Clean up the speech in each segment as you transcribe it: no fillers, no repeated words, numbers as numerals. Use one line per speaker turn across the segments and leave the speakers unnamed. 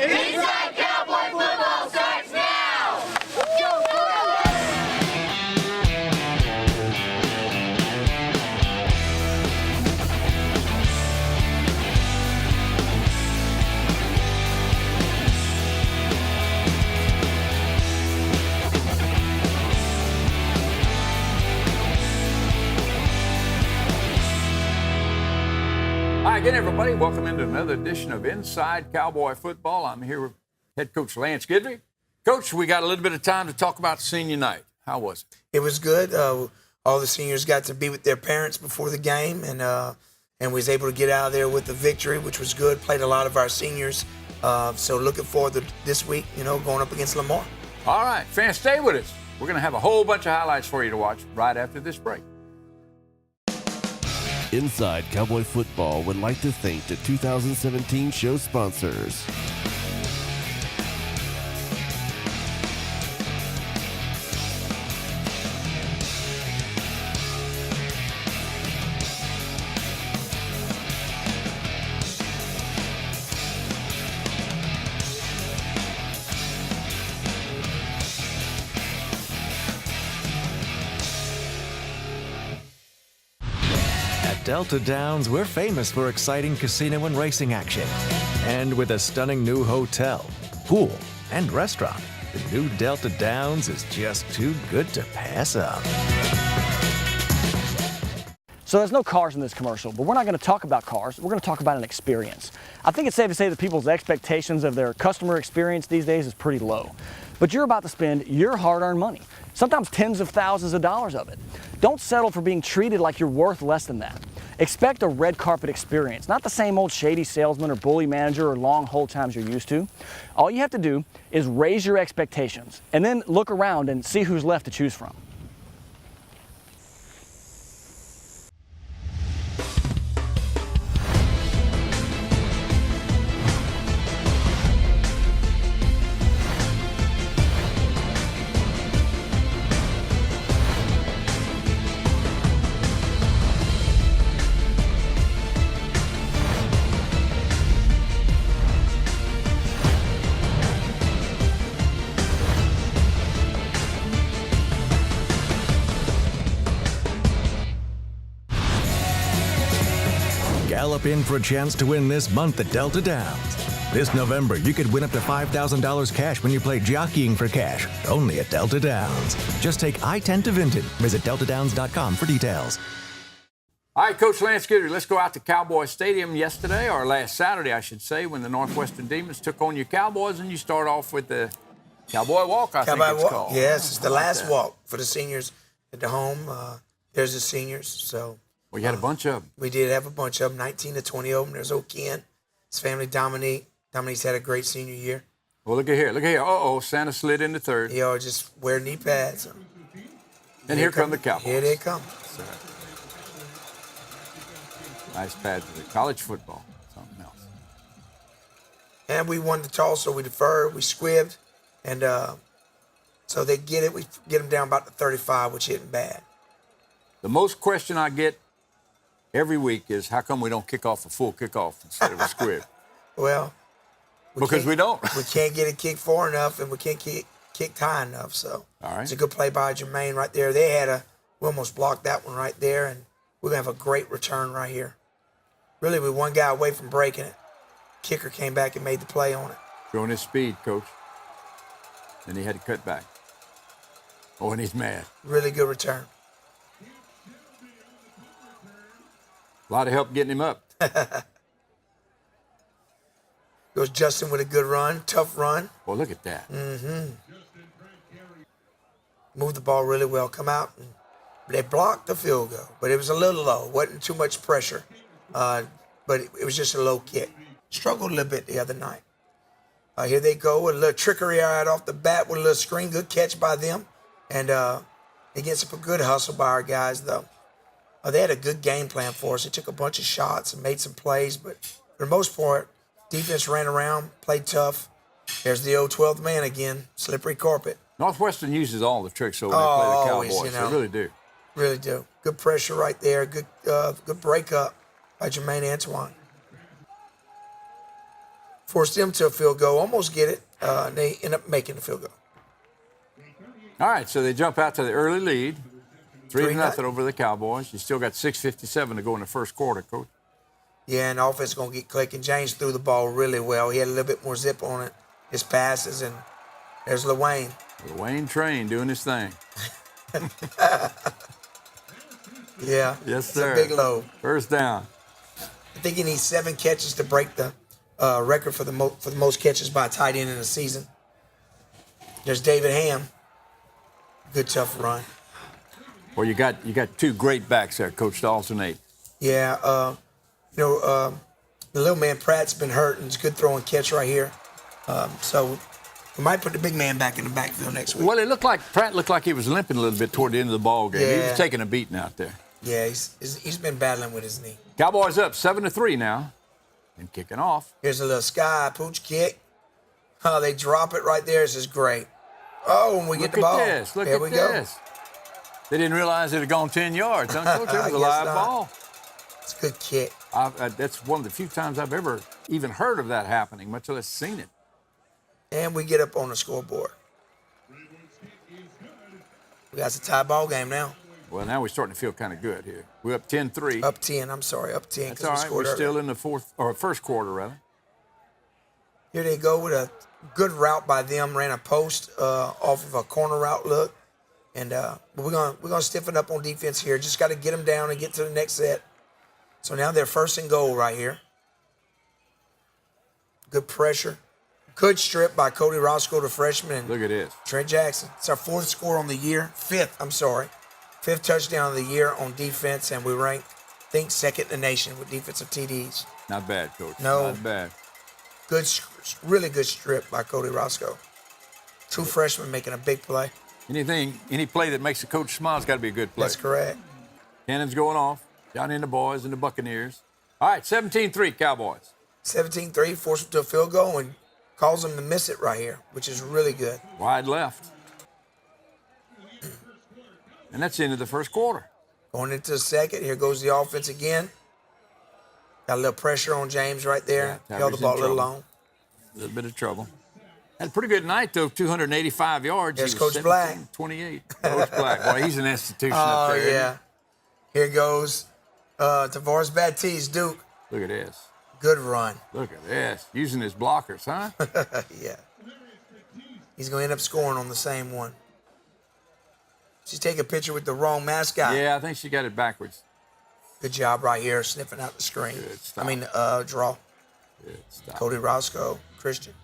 Inside Cowboy Football starts now! Go,
Hi again, everybody. Welcome into another edition of Inside Cowboy Football. I'm here with head coach Lance Guidry. Coach, we got a little bit of time to talk about senior night. How was it?
It was good. All the seniors got to be with their parents before the game, and was able to get out of there with the victory, which was good. Played a lot of our seniors. So looking forward to this week, going up against Lamar.
All right, fans, stay with us. We're going to have a whole bunch of highlights for you to watch right after this break.
Inside Cowboy Football would like to thank the 2017 show sponsors.
Delta Downs, we're famous for exciting casino and racing action. And with a stunning new hotel, pool, and restaurant, the new Delta Downs is just too good to pass up.
So there's no cars in this commercial, but we're not going to talk about cars. We're going to talk about an experience. I think it's safe to say that people's expectations of their customer experience these days is pretty low. But you're about to spend your hard-earned money, sometimes tens of thousands of dollars of it. Don't settle for being treated like you're worth less than that. Expect a red carpet experience, not the same old shady salesman or bully manager or long hold times you're used to. All you have to do is raise your expectations and then look around and see who's left to choose from.
Gallop in for a chance to win this month at Delta Downs. This November, you could win up to $5,000 cash when you play Jockeying for Cash, only at Delta Downs. Just take I-10 to Vinton. Visit deltadowns.com for details.
All right, Coach Lance Guidry, let's go out to Cowboy Stadium yesterday, or last Saturday, I should say, when the Northwestern Demons took on your Cowboys, and you start off with the Cowboy Walk, I think it's called.
Yes, it's the last walk for the seniors at the home. There's the seniors, so...
Well, you had a bunch of them.
We did have a bunch of them, 19 to 20 of them. There's old Ken, his family, Dominique. Dominique's had a great senior year.
Well, look at here. Look at here. Uh-oh, Santa slid into third.
They are just wear knee pads.
And here come the Cowboys.
Here they come.
So, nice pads for the college football. Something else.
And we won the toss, so we deferred. We squibbed. And so they get it. We get them down about the 35, which isn't bad.
The most question I get every week is, how come we don't kick off a full kickoff instead of a squib?
Well,
because we don't.
We can't get it kicked far enough, and we can't kick high enough. So
all right.
It's a good play by Jermaine right there. We almost blocked that one right there, and we're going to have a great return right here. Really, we're one guy away from breaking it. Kicker came back and made the play on it.
Showing his speed, Coach. Then he had to cut back. Oh, and he's mad.
Really good return.
A lot of help getting him up.
Goes Justin with a good run, tough run.
Well, look at that.
Mm-hmm. Moved the ball really well. Come out. And they blocked the field goal, but it was a little low. Wasn't too much pressure, but it was just a low kick. Struggled a little bit the other night. Here they go with a little trickery right off the bat with a little screen. Good catch by them. And it gets up a good hustle by our guys, though. They had a good game plan for us. They took a bunch of shots and made some plays, but for the most part, defense ran around, played tough. There's the old 12th man again, slippery carpet.
Northwestern uses all the tricks over there to play the Cowboys.
Always,
They really do.
Really do. Good pressure right there. Good breakup by Jermaine Antoine. forced them to a field goal, almost get it. And they end up making the field goal.
All right, so they jump out to the early lead, 3-0
3-0
over the Cowboys. You still got 6:57 to go in the first quarter, Coach.
Yeah, and the offense is going to get clicking. James threw the ball really well. He had a little bit more zip on it, his passes, and there's LaWayne.
LaWayne Train doing his thing.
Yeah.
Yes,
it's
sir.
a big load.
First down.
I think he needs 7 catches to break the record for the most catches by a tight end in a season. There's David Ham. Good, tough run.
Well, you got 2 great backs there, Coach, to alternate.
Yeah, the little man Pratt's been hurt, and it's a good throw and catch right here. So we might put the big man back in the backfield next week.
Well, Pratt looked like he was limping a little bit toward the end of the ball game.
Yeah.
He was taking a beating out there.
Yeah, he's been battling with his knee.
Cowboys up 7-3 now, and kicking off.
Here's a little sky pooch kick. Oh, they drop it right there. This is great. Oh, and we get the ball.
Look at this. Look
there
at
we
this.
go.
They didn't realize it had gone 10 yards. Huh, Coach? It was a
Guess
live
not.
ball.
It's a good kick.
That's one of the few times I've ever even heard of that happening, much less seen it.
And we get up on the scoreboard. We got a tie ball game now.
Well, now we're starting to feel kind of good here. We're up 10-3.
Up 10. I'm sorry, up 10.
That's all right. We're still in the first quarter, rather.
Here they go with a good route by them. Ran a post off of a corner route look. And we're gonna stiffen up on defense here. Just got to get them down and get to the next set. So now they're 1st and goal right here. Good pressure. Good strip by Cody Roscoe, the freshman. And
Look at this.
Trent Jackson. It's our 4th score on the year. 5th touchdown of the year on defense, and we rank, I think, 2nd in the nation with defensive TDs.
Not bad, Coach.
No.
Not bad.
Good, really good strip by Cody Roscoe. 2 freshmen making a big play.
Any play that makes the coach smile has got to be a good play.
That's correct.
Cannon's going off. Johnny and the boys and the Buccaneers. All right, 17-3 Cowboys.
17-3, forced them to a field goal and calls them to miss it right here, which is really good.
Wide left. And that's the end of the first quarter.
Going into the second, here goes the offense again. Got a little pressure on James right there.
Yeah,
Held the ball a little
trouble.
long.
A little bit of trouble. Had a pretty good night, though, 285 yards.
There's
He was
Coach Black.
28. Coach Black. Boy, he's an institution up
Oh,
there. isn't
yeah. Here goes Tavares Baptiste, Duke.
he? Look at this.
Good run.
Look at this. Using his blockers, huh?
Yeah. He's going to end up scoring on the same one. She's taking a picture with the wrong mascot.
Yeah, I think she got it backwards.
Good job right here, sniffing out the screen.
Good stop.
Draw.
Good stop.
Cody Roscoe, Christian.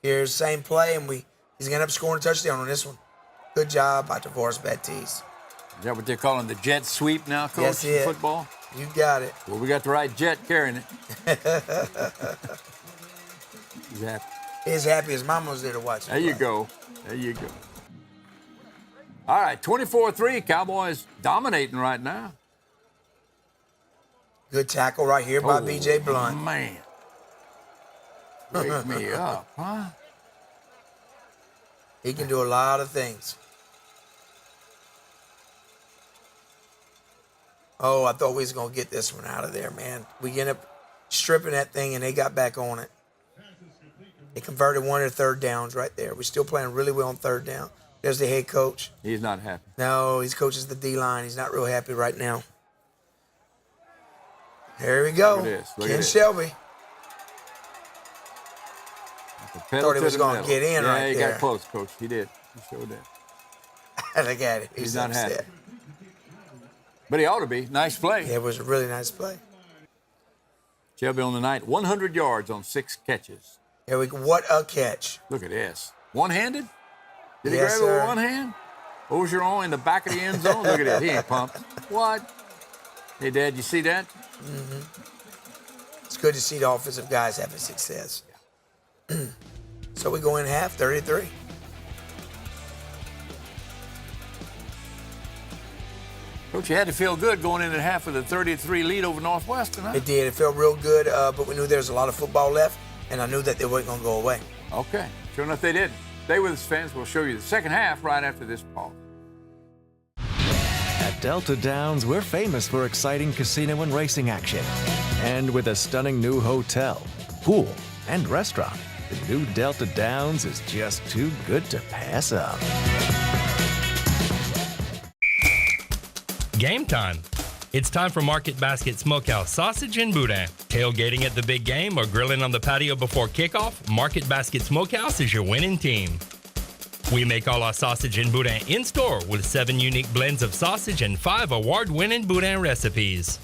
Here's the same play, and he's going to end up scoring a touchdown on this one. Good job by Tavares Baptiste.
Is that what they're calling the jet sweep now, Coach,
Yes,
in
yeah.
football?
You got it.
Well, we got the right jet carrying it. He's happy.
He's happy his mama was there to watch him
There you
play.
go. There you go. All right, 24-3. Cowboys dominating right now.
Good tackle right here by B.J. Blunt.
Man. Wake me up, huh?
He can do a lot of things. Oh, I thought we was going to get this one out of there, man. We ended up stripping that thing, and they got back on it. They converted one of their 3rd downs right there. We're still playing really well on 3rd down. There's the head coach.
He's not happy.
No, he coaches the D-line. He's not real happy right now. There we go.
Look at this. Look at
Ken
this.
Shelby.
Pedal
Thought he
to
was
the
gonna
metal.
get in right
Yeah, he
there.
got close, Coach. He did. He sure did.
Look at it.
He's not
upset.
happy. But he ought to be. Nice play.
Yeah, it was a really nice play.
Shelby on the night, 100 yards on 6 catches.
Here we go. What a catch.
Look at this. One-handed? Did he
Yes,
grab it
sir.
with one hand? Ogeron in the back of the end zone? Look at this. He ain't pumped. What? Hey, Dad, you see that?
It's good to see the offensive guys having success. So we go in half, 33.
Coach, you had to feel good going into half with a 33 lead over Northwestern, huh?
It did. It felt real good, but we knew there was a lot of football left, and I knew that they weren't going to go away.
Okay. Sure enough, they did. Stay with us, fans. We'll show you the second half right after this pause.
At Delta Downs, we're famous for exciting casino and racing action. And with a stunning new hotel, pool, and restaurant, the new Delta Downs is just too good to pass up.
Game time. It's time for Market Basket Smokehouse Sausage and Boudin. Tailgating at the big game or grilling on the patio before kickoff, Market Basket Smokehouse is your winning team. We make all our sausage and boudin in-store with 7 unique blends of sausage and 5 award-winning boudin recipes.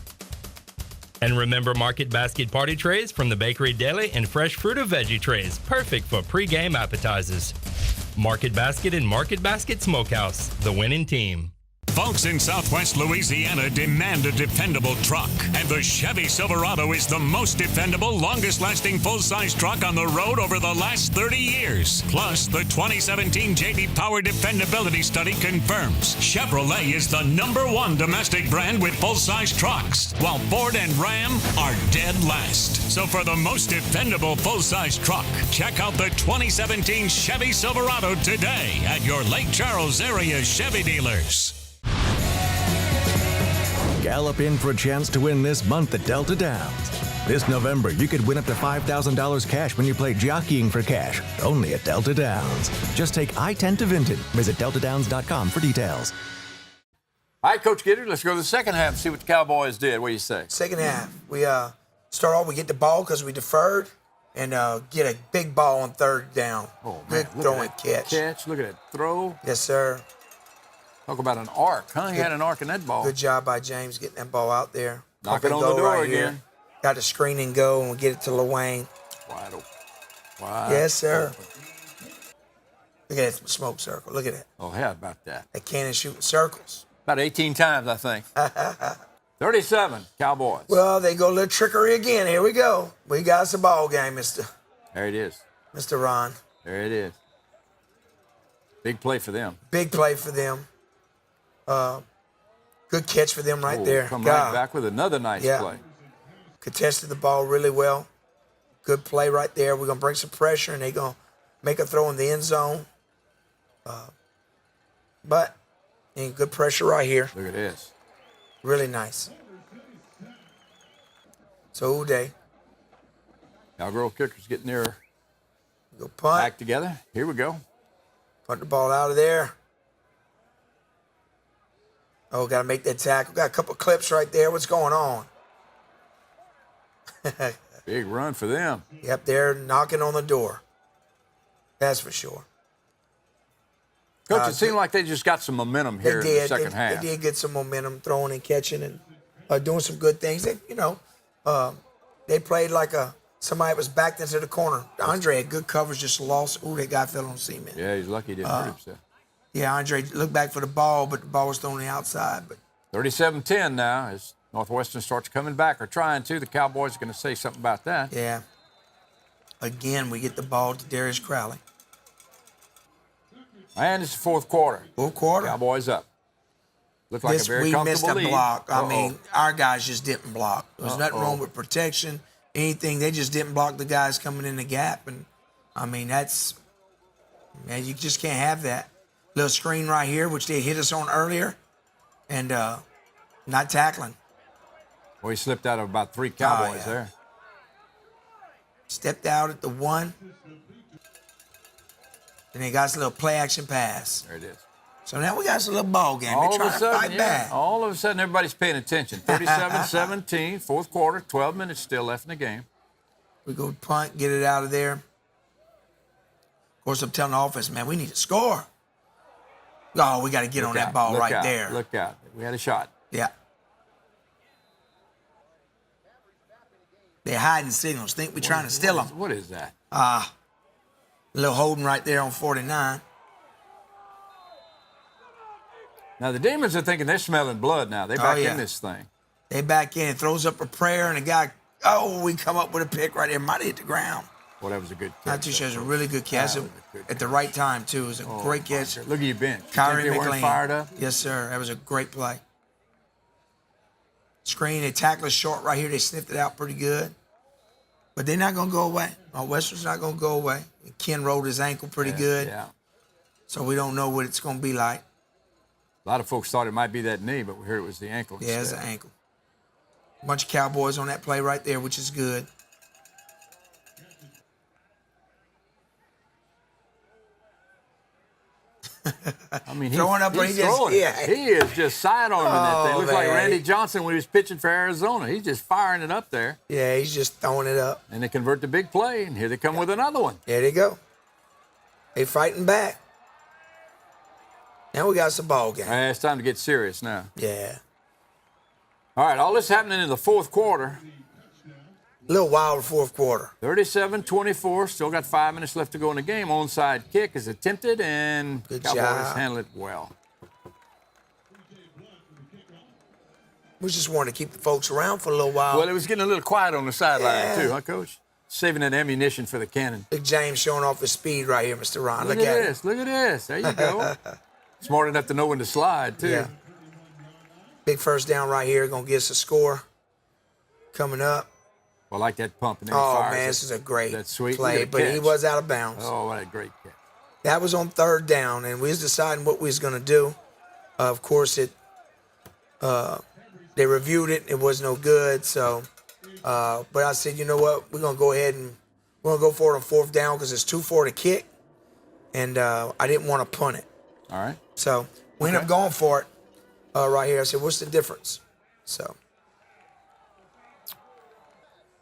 And remember Market Basket party trays from the Bakery Deli and fresh fruit or veggie trays, perfect for pre-game appetizers. Market Basket and Market Basket Smokehouse, the winning team.
Folks in Southwest Louisiana demand a dependable truck, and the Chevy Silverado is the most dependable, longest-lasting full-size truck on the road over the last 30 years. Plus, the 2017 J.D. Power Dependability Study confirms Chevrolet is the #1 domestic brand with full-size trucks, while Ford and Ram are dead last. So for the most dependable full-size truck, check out the 2017 Chevy Silverado today at your Lake Charles area Chevy dealers.
Gallop in for a chance to win this month at Delta Downs. This November, you could win up to $5,000 cash when you play Jockeying for Cash, only at Delta Downs. Just take I-10 to Vinton. Visit deltadowns.com for details.
All right, Coach Gitter, let's go to the second half and see what the Cowboys did. What do you say?
Second half, we start off, we get the ball because we deferred and get a big ball on third down.
Oh, man.
Good throw and catch.
Look at that throw.
Yes, sir.
Talk about an arc, huh? He had an arc in that ball.
Good job by James getting that ball out there.
Knock it on the door again.
Got the screen and go, and we get it to Lewayne.
Wide open. Wide
Yes, sir.
open.
Look at that smoke circle. Look at that.
Oh, how about that?
That cannon shooting circles.
About 18 times, I think. 37, Cowboys.
Well, they go a little trickery again. Here we go. We got us a ball game,
There it is.
Mr. Ron.
There it is. Big play for them.
Big play for them. Good catch for them right there.
Come
God.
right back with another nice play.
Contested the ball really well. Good play right there. We're going to bring some pressure, and they're going to make a throw in the end zone. But good pressure right here.
Look at this.
Really nice. So Uday.
Cowgirl kickers getting their
Go punt.
back together. Here we go.
Punt the ball out of there. Oh, got to make that tackle. Got a couple clips right there. What's going on?
Big run for them.
Yep, they're knocking on the door. That's for sure.
Coach, it seemed like they just got some momentum here in the second half.
They did get some momentum, throwing and catching and doing some good things. They played like somebody was backed into the corner. Andre had good coverage, just lost. Ooh, that guy fell on cement.
Yeah, he's lucky he didn't hurt himself.
Yeah, Andre looked back for the ball, but the ball was thrown on the outside. But
37-10 now as Northwestern starts coming back, or trying to. The Cowboys are going to say something about that.
yeah, again, we get the ball to Darius Crowley.
And it's the fourth quarter.
Fourth quarter.
Cowboys up. Looked like a very comfortable
missed a
lead.
block.
Uh-oh.
I mean, our guys just didn't block. There was nothing wrong with protection, anything. They just didn't block the guys coming in the gap. And, I mean, you just can't have that. Little screen right here, which they hit us on earlier, and not tackling.
Well, he slipped out of about 3 Cowboys
yeah.
there.
Stepped out at the 1. And they got us a little play-action pass.
There it is.
So now we got us a little ball game. They're trying to fight back.
All of a sudden, everybody's paying attention. 37-17, fourth quarter, 12 minutes still left in the game.
We go punt, get it out of there. Of course, I'm telling the offense, man, we need to score. Oh, we got to get on that ball right there.
Look out. We had a shot.
Yeah. They're hiding signals. Think we're trying to steal them.
What is that?
A little holding right there on 49.
Now, the Demons are thinking they're smelling blood now. They're back in this thing.
They back in. Throws up a prayer, and the guy, we come up with a pick right there. Might have hit the ground.
Well, that was a good catch.
Not too sure. It was a really good catch. At the right time, too. It was a great catch.
Look at your bench.
Kyrie
they weren't
McLean.
fired up?
Yes, sir. That was a great play. Screen, they tackle us short right here. They sniffed it out pretty good. But they're not going to go away. Northwestern's not going to go away. Ken rolled his ankle pretty good.
Yeah.
So we don't know what it's going to be like.
A lot of folks thought it might be that knee, but we heard it was the ankle.
Yeah, it's the ankle. Bunch of Cowboys on that play right there, which is good.
I mean,
throwing up,
he's throwing it.
yeah.
He is just sidearming that thing. Looks like
man.
Randy Johnson when he was pitching for Arizona. He's just firing it up there.
Yeah, he's just throwing it up.
And they convert the big play, and here they come with another one.
There they go. They fighting back. Now we got some ball game.
It's time to get serious now.
Yeah.
All right, all this happening in the fourth quarter.
A little wild fourth quarter.
37-24. Still got 5 minutes left to go in the game. Onside kick is attempted, and
Good
Cowboys
job.
handle it well.
We just wanted to keep the folks around for a little while.
Well, it was getting a little quiet on the sideline,
Yeah.
too, huh, Coach? Saving that ammunition for the cannon.
Big James showing off his speed right here, Mr. Ron.
Look at this. Look at this. There you go. Smart enough to know when to slide, too.
Yeah. Big first down right here. Going to get us a score coming up.
Well, I like that pump. And then he
Oh,
fires
man,
it.
this is a great
That's sweet.
play,
Look at
but
the
he
catch.
was out of bounds.
Oh, what a great catch.
That was on third down, and we was deciding what we was going to do. Of course, they reviewed it. It was no good. So, but I said, you know what? We're going to go ahead and we're going to go for it on fourth down because it's 2-4 to kick, and I didn't want to punt it.
All right.
So we ended up going for it right here. I said, what's the difference? So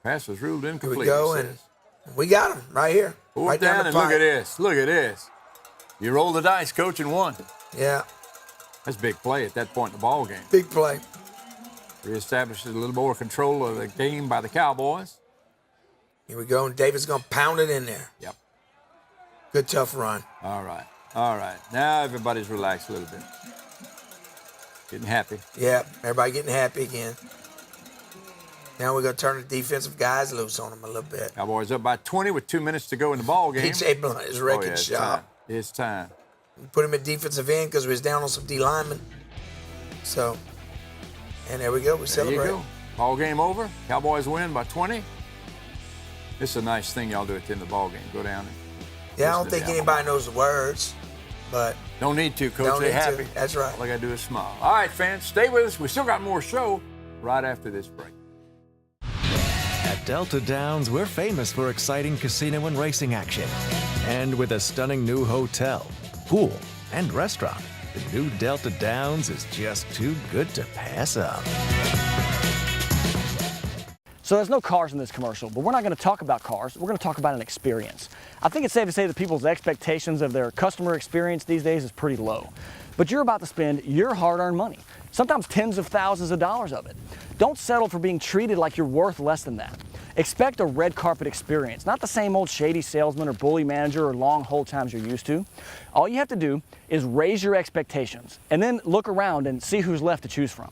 Pass was ruled
here
incomplete.
we go,
it
and
says.
we got him right here.
Fourth
right
down,
the
and look
pipe.
at this. Look at this. You roll the dice, Coach, and won.
Yeah,
That's a big play at that point in the ball game.
big play.
Reestablishes a little more control of the game by the Cowboys.
Here we go, and David's going to pound it in there.
Yep.
Good, tough run.
All right. All right. Now everybody's relaxed a little bit. Getting happy.
Yeah, everybody getting happy again. Now we're going to turn the defensive guys loose on them a little bit.
Cowboys up by 20 with 2 minutes to go in the ball game.
P.J. Blunt is wrecking
it's
shop.
time. It's time.
We put him at defensive end because we was down on some D linemen. So, and there we go. We
There
celebrate.
you go. Ball game over. Cowboys win by 20. This is a nice thing y'all do at the end of the ball game. Go down and
Yeah, I don't
listen to
think
the
anybody knows the words, but
Don't need to, Coach.
Don't
They're
need to.
happy.
That's right.
All I got to do is smile. All right, fans, stay with us. We still got more show right after this break.
At Delta Downs, we're famous for exciting casino and racing action. And with a stunning new hotel, pool, and restaurant, the new Delta Downs is just too good to pass up.
So there's no cars in this commercial, but we're not going to talk about cars. We're going to talk about an experience. I think it's safe to say that people's expectations of their customer experience these days is pretty low. But you're about to spend your hard-earned money, sometimes tens of thousands of dollars of it. Don't settle for being treated like you're worth less than that. Expect a red carpet experience, not the same old shady salesman or bully manager or long hold times you're used to. All you have to do is raise your expectations and then look around and see who's left to choose from.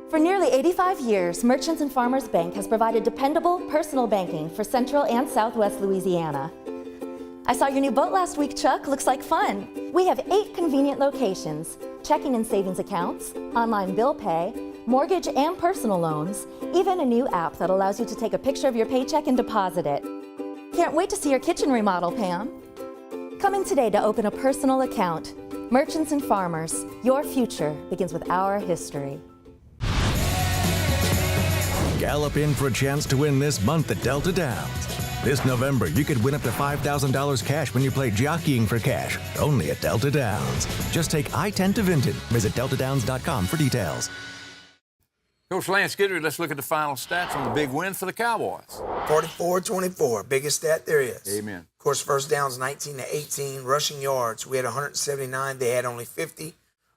For nearly 85 years, Merchants and Farmers Bank has provided dependable personal banking for Central and Southwest Louisiana. I saw your new boat last week, Chuck. Looks like fun. We have 8 convenient locations, checking and savings accounts, online bill pay, mortgage and personal loans, even a new app that allows you to take a picture of your paycheck and deposit it. Can't wait to see your kitchen remodel, Pam. Come in today to open a personal account. Merchants and Farmers, your future begins with our history.
Gallop in for a chance to win this month at Delta Downs. This November, you could win up to $5,000 cash when you play Jockeying for Cash, only at Delta Downs. Just take I-10 to Vinton. Visit deltadowns.com for details.
Coach Lance Guidry, let's look at the final stats on the big win for the Cowboys.
44-24, biggest stat there is.
Amen.
Of course, first downs 19-18. Rushing yards, we had 179. They had only 50.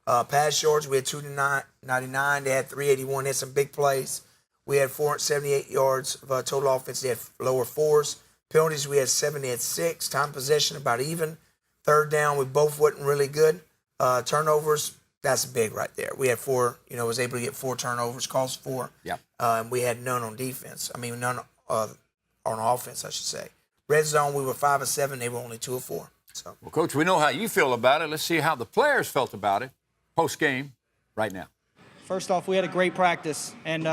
Pass yards, we had 299. They had 381. They had some big plays. We had 478 yards of total offense. They had lower fours. Penalties, we had 7. They had 6. Time possession, about even. Third down, we both wasn't really good. Turnovers, that's big right there. We had 4, was able to get 4 turnovers, caused 4.
Yep.
And we had none on defense. I mean, none on offense, I should say. Red zone, we were 5 of 7. They were only 2 of 4. So,
Well, Coach, we know how you feel about it. Let's see how the players felt about it post-game right now.
First off, we had a great practice. And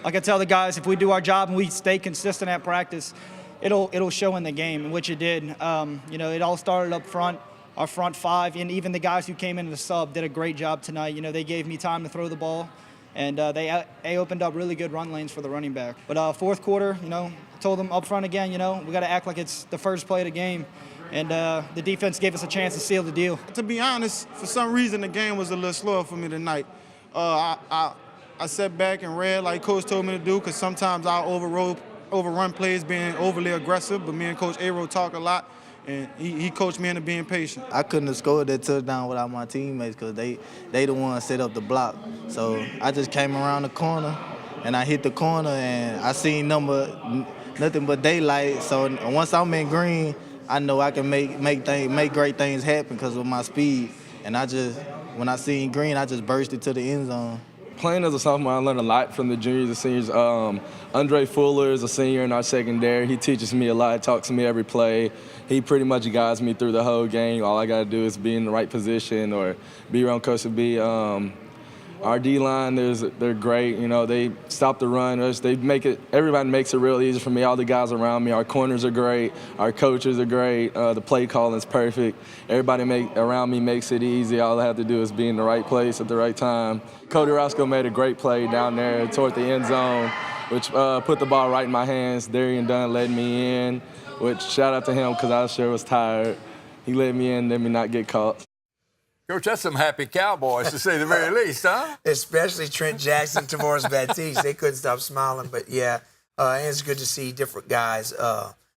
like I tell the guys, if we do our job and we stay consistent at practice, it'll show in the game, which it did. It all started up front. our front five, and even the guys who came into the sub did a great job tonight. You know, they gave me time to throw the ball, and they opened up really good run lanes for the running back. But fourth quarter, you know, I told them up front again, you know, we got to act like it's the first play of the game. And the defense gave us a chance to seal the deal.
To be honest, for some reason, the game was a little slower for me tonight. I sat back and read like Coach told me to do, because sometimes I'll overrun plays being overly aggressive, but me and Coach Aero talk a lot, and he coached me into being patient.
I couldn't have scored that touchdown without my teammates, because they the ones set up the block. So I just came around the corner, and I hit the corner, and I seen nothing but daylight. So once I'm in green, I know I can make great things happen because of my speed. And when I seen green, I just burst into the end zone.
Playing as a sophomore, I learned a lot from the juniors and seniors. Andre Fuller is a senior in our secondary. He teaches me a lot, talks to me every play. He pretty much guides me through the whole game. All I got to do is be in the right position or be around Coach B. Our D-line, they're great. You know, they stop the run. Everybody makes it real easy for me. All the guys around me. Our corners are great. Our coaches are great. The play calling is perfect. Everybody around me makes it easy. All I have to do is be in the right place at the right time. Cody Roscoe made a great play down there toward the end zone, which put the ball right in my hands. Darian Dunn led me in, which shout out to him because I sure was tired. He led me in, let me not get caught.
Coach, that's some happy Cowboys, to say the very least, huh?
Especially Trent Jackson, Tavares Baptiste. They couldn't stop smiling. But, yeah, it's good to see different guys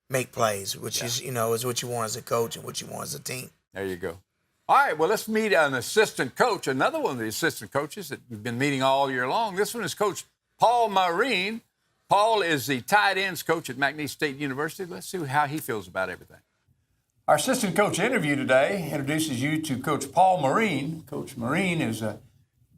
make plays, which is what you want as a coach and what you want as a team.
There you go. All right, well, let's meet an assistant coach, another one of the assistant coaches that we've been meeting all year long. This one is Coach Paul Marine. Paul is the tight ends coach at McNeese State University. Let's see how he feels about everything. Our assistant coach interview today introduces you to Coach Paul Marine. Coach Marine is a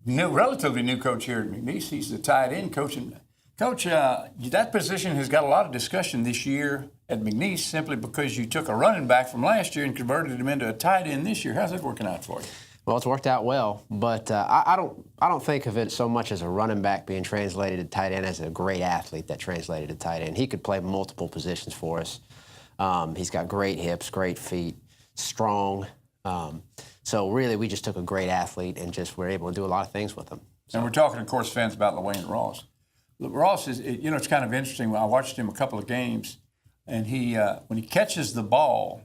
relatively new coach here at McNeese. He's the tight end coach. And Coach, that position has got a lot of discussion this year at McNeese simply because you took a running back from last year and converted him into a tight end this year. How's that working out for you?
Well, it's worked out well, but I don't think of it so much as a running back being translated to tight end as a great athlete that translated to tight end. He could play multiple positions for us. He's got great hips, great feet, strong. So really, we just took a great athlete and just were able to do a lot of things with him. So.
And we're talking, of course, fans about LaWayne Ross. Ross is, it's kind of interesting. I watched him a couple of games, and when he catches the ball,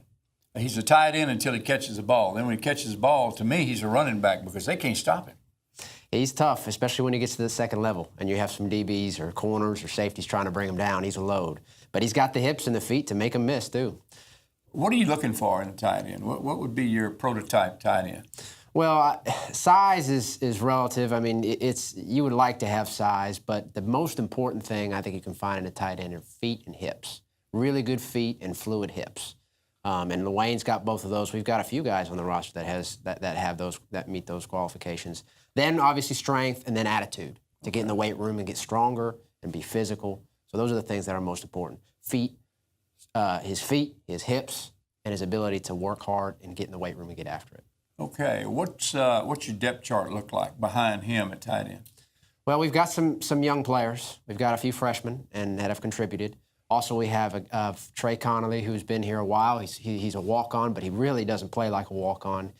he's a tight end until he catches the ball. Then when he catches the ball, to me, he's a running back because they can't stop him.
He's tough, especially when he gets to the second level and you have some DBs or corners or safeties trying to bring him down. He's a load. But he's got the hips and the feet to make him miss, too.
What are you looking for in a tight end? What would be your prototype tight end?
Well, size is relative. I mean, you would like to have size, but the most important thing I think you can find in a tight end are feet and hips. Really good feet and fluid hips. And LaWayne's got both of those. We've got a few guys on the roster that meet those qualifications. Then obviously strength and then attitude to get in the weight room and get stronger and be physical. So those are the things that are most important. His feet, his hips, and his ability to work hard and get in the weight room and get after it.
Okay, what's your depth chart look like behind him at tight end?
Well, we've got some young players. We've got a few freshmen and that have contributed. Also, we have Trey Connolly, who's been here a while. He's a walk-on, but he really doesn't play like a walk-on.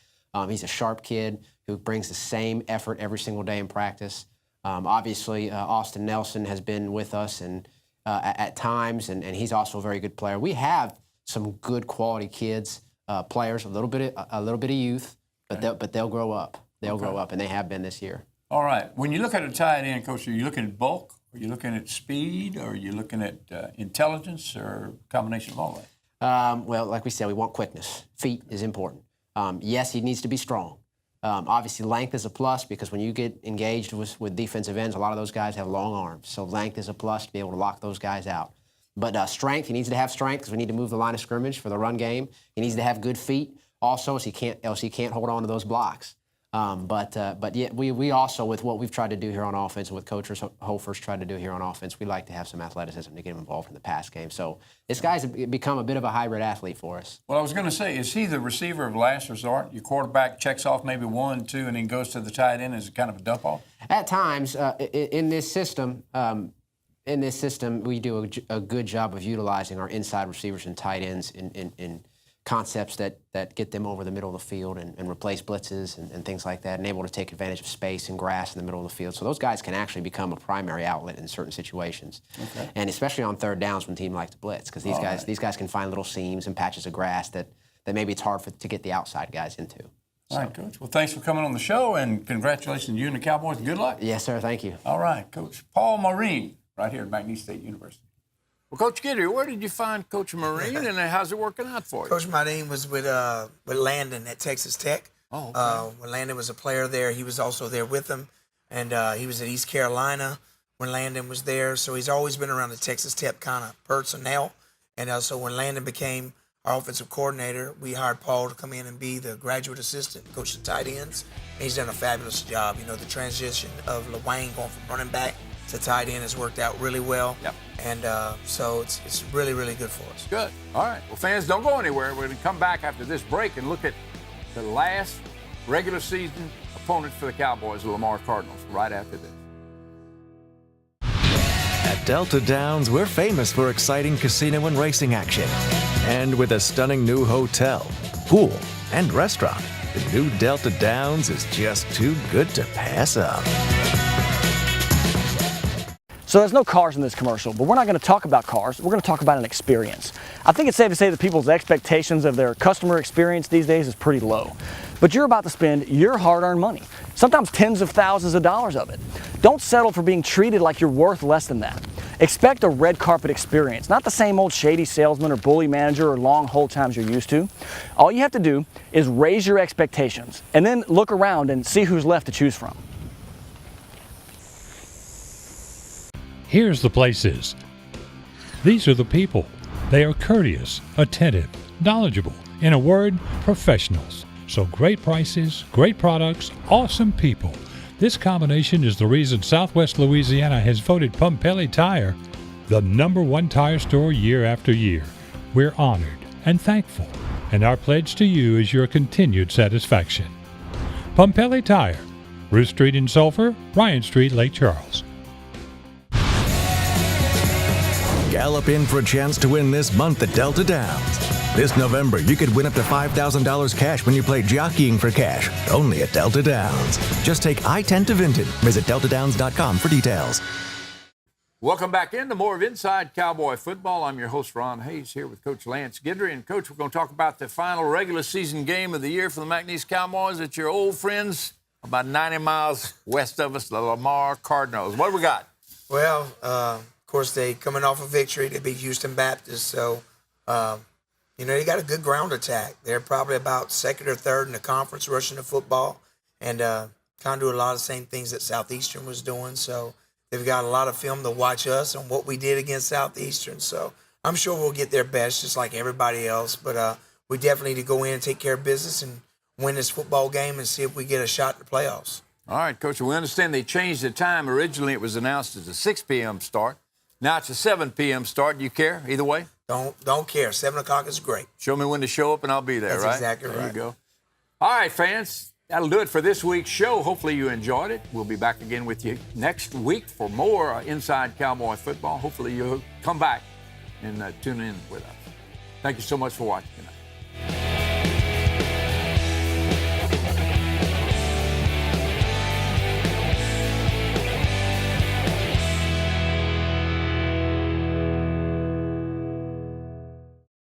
He's a sharp kid who brings the same effort every single day in practice. Obviously, Austin Nelson has been with us and at times, and he's also a very good player. We have some good quality kids, players, a little bit of youth, but they'll grow up. They'll grow up, and they have been this year.
All right. When you look at a tight end, Coach, are you looking at bulk? Are you looking at speed? Or are you looking at intelligence, or a combination of all that?
Well, like we said, we want quickness. Feet is important. Yes, he needs to be strong. Obviously, length is a plus because when you get engaged with defensive ends, a lot of those guys have long arms. So length is a plus to be able to lock those guys out. But strength, he needs to have strength because we need to move the line of scrimmage for the run game. He needs to have good feet also, else he can't hold on to those blocks. But yeah, we also, with what we've tried to do here on offense, and with Coach Hofer's tried to do here on offense, we like to have some athleticism to get him involved in the pass game. So this guy's become a bit of a hybrid athlete for us.
Well, I was going to say, is he the receiver of last resort? Your quarterback checks off maybe 1, 2, and then goes to the tight end as kind of a dump-off?
At times, in this system, we do a good job of utilizing our inside receivers and tight ends concepts that get them over the middle of the field and replace blitzes and things like that, and able to take advantage of space and grass in the middle of the field. So those guys can actually become a primary outlet in certain situations, and especially on third downs when team like to blitz, because these guys can find little seams and patches of grass that maybe it's hard to get the outside guys into.
All right, Coach. Well, thanks for coming on the show, and congratulations to you and the Cowboys. Good luck.
Yes, sir. Thank you.
All right, Coach Paul Marine, right here at McNeese State University. Well, Coach Gidry, where did you find Coach Marine, and how's it working out for you?
Coach Marine was with Landon at Texas Tech.
Oh, okay.
When Landon was a player there, he was also there with him, and he was at East Carolina when Landon was there. So he's always been around the Texas Tech kind of personnel. And so when Landon became our offensive coordinator, we hired Paul to come in and be the graduate assistant, coach the tight ends. And he's done a fabulous job. You know, the transition of LeWayne going from running back to tight end has worked out really well.
Yep.
And so it's really, really good for us.
Good. All right. Well, fans, don't go anywhere. We're going to come back after this break and look at the last regular season opponent for the Cowboys, the Lamar Cardinals, right after this.
At Delta Downs, we're famous for exciting casino and racing action. And with a stunning new hotel, pool, and restaurant, the new Delta Downs is just too good to pass up.
So there's no cars in this commercial, but we're not going to talk about cars. We're going to talk about an experience. I think it's safe to say that people's expectations of their customer experience these days is pretty low. But you're about to spend your hard-earned money, sometimes tens of thousands of dollars of it. Don't settle for being treated like you're worth less than that. Expect a red carpet experience, not the same old shady salesman or bully manager or long hold times you're used to. All you have to do is raise your expectations and then look around and see who's left to choose from.
Here's the places. These are the people. They are courteous, attentive, knowledgeable, in a word, professionals. So great prices, great products, awesome people. This combination is the reason Southwest Louisiana has voted Pumpelly Tire the #1 tire store year after year. We're honored and thankful, and our pledge to you is your continued satisfaction. Pumpelly Tire, Ruth Street in Sulphur, Ryan Street, Lake Charles.
Gallop in for a chance to win this month at Delta Downs. This November, you could win up to $5,000 cash when you play Jockeying for Cash, only at Delta Downs. Just take I-10 to Vinton. Visit deltadowns.com for details.
Welcome back into more of Inside Cowboy Football. I'm your host, Ron Hayes, here with Coach Lance Gidry. And, Coach, we're going to talk about the final regular season game of the year for the McNeese Cowboys. It's your old friends about 90 miles west of us, the Lamar Cardinals. What do we got?
Well, of course, they coming off a victory. They beat Houston Baptist. So, you know, they got a good ground attack. They're probably about second or third in the conference rushing the football and kind of do a lot of the same things that Southeastern was doing. So they've got a lot of film to watch us and what we did against Southeastern. So I'm sure we'll get their best just like everybody else. But we definitely need to go in and take care of business and win this football game and see if we get a shot at the playoffs.
All right, Coach, we understand they changed the time. Originally, it was announced as a 6 p.m. start. Now it's a 7 p.m. start. Do you care either way?
Don't care. 7 o'clock is great.
Show me when to show up, and I'll be there,
That's
right?
exactly right.
There you go. All right, fans, that'll do it for this week's show. Hopefully you enjoyed it. We'll be back again with you next week for more Inside Cowboy Football. Hopefully you'll come back and tune in with us. Thank you so much for watching tonight.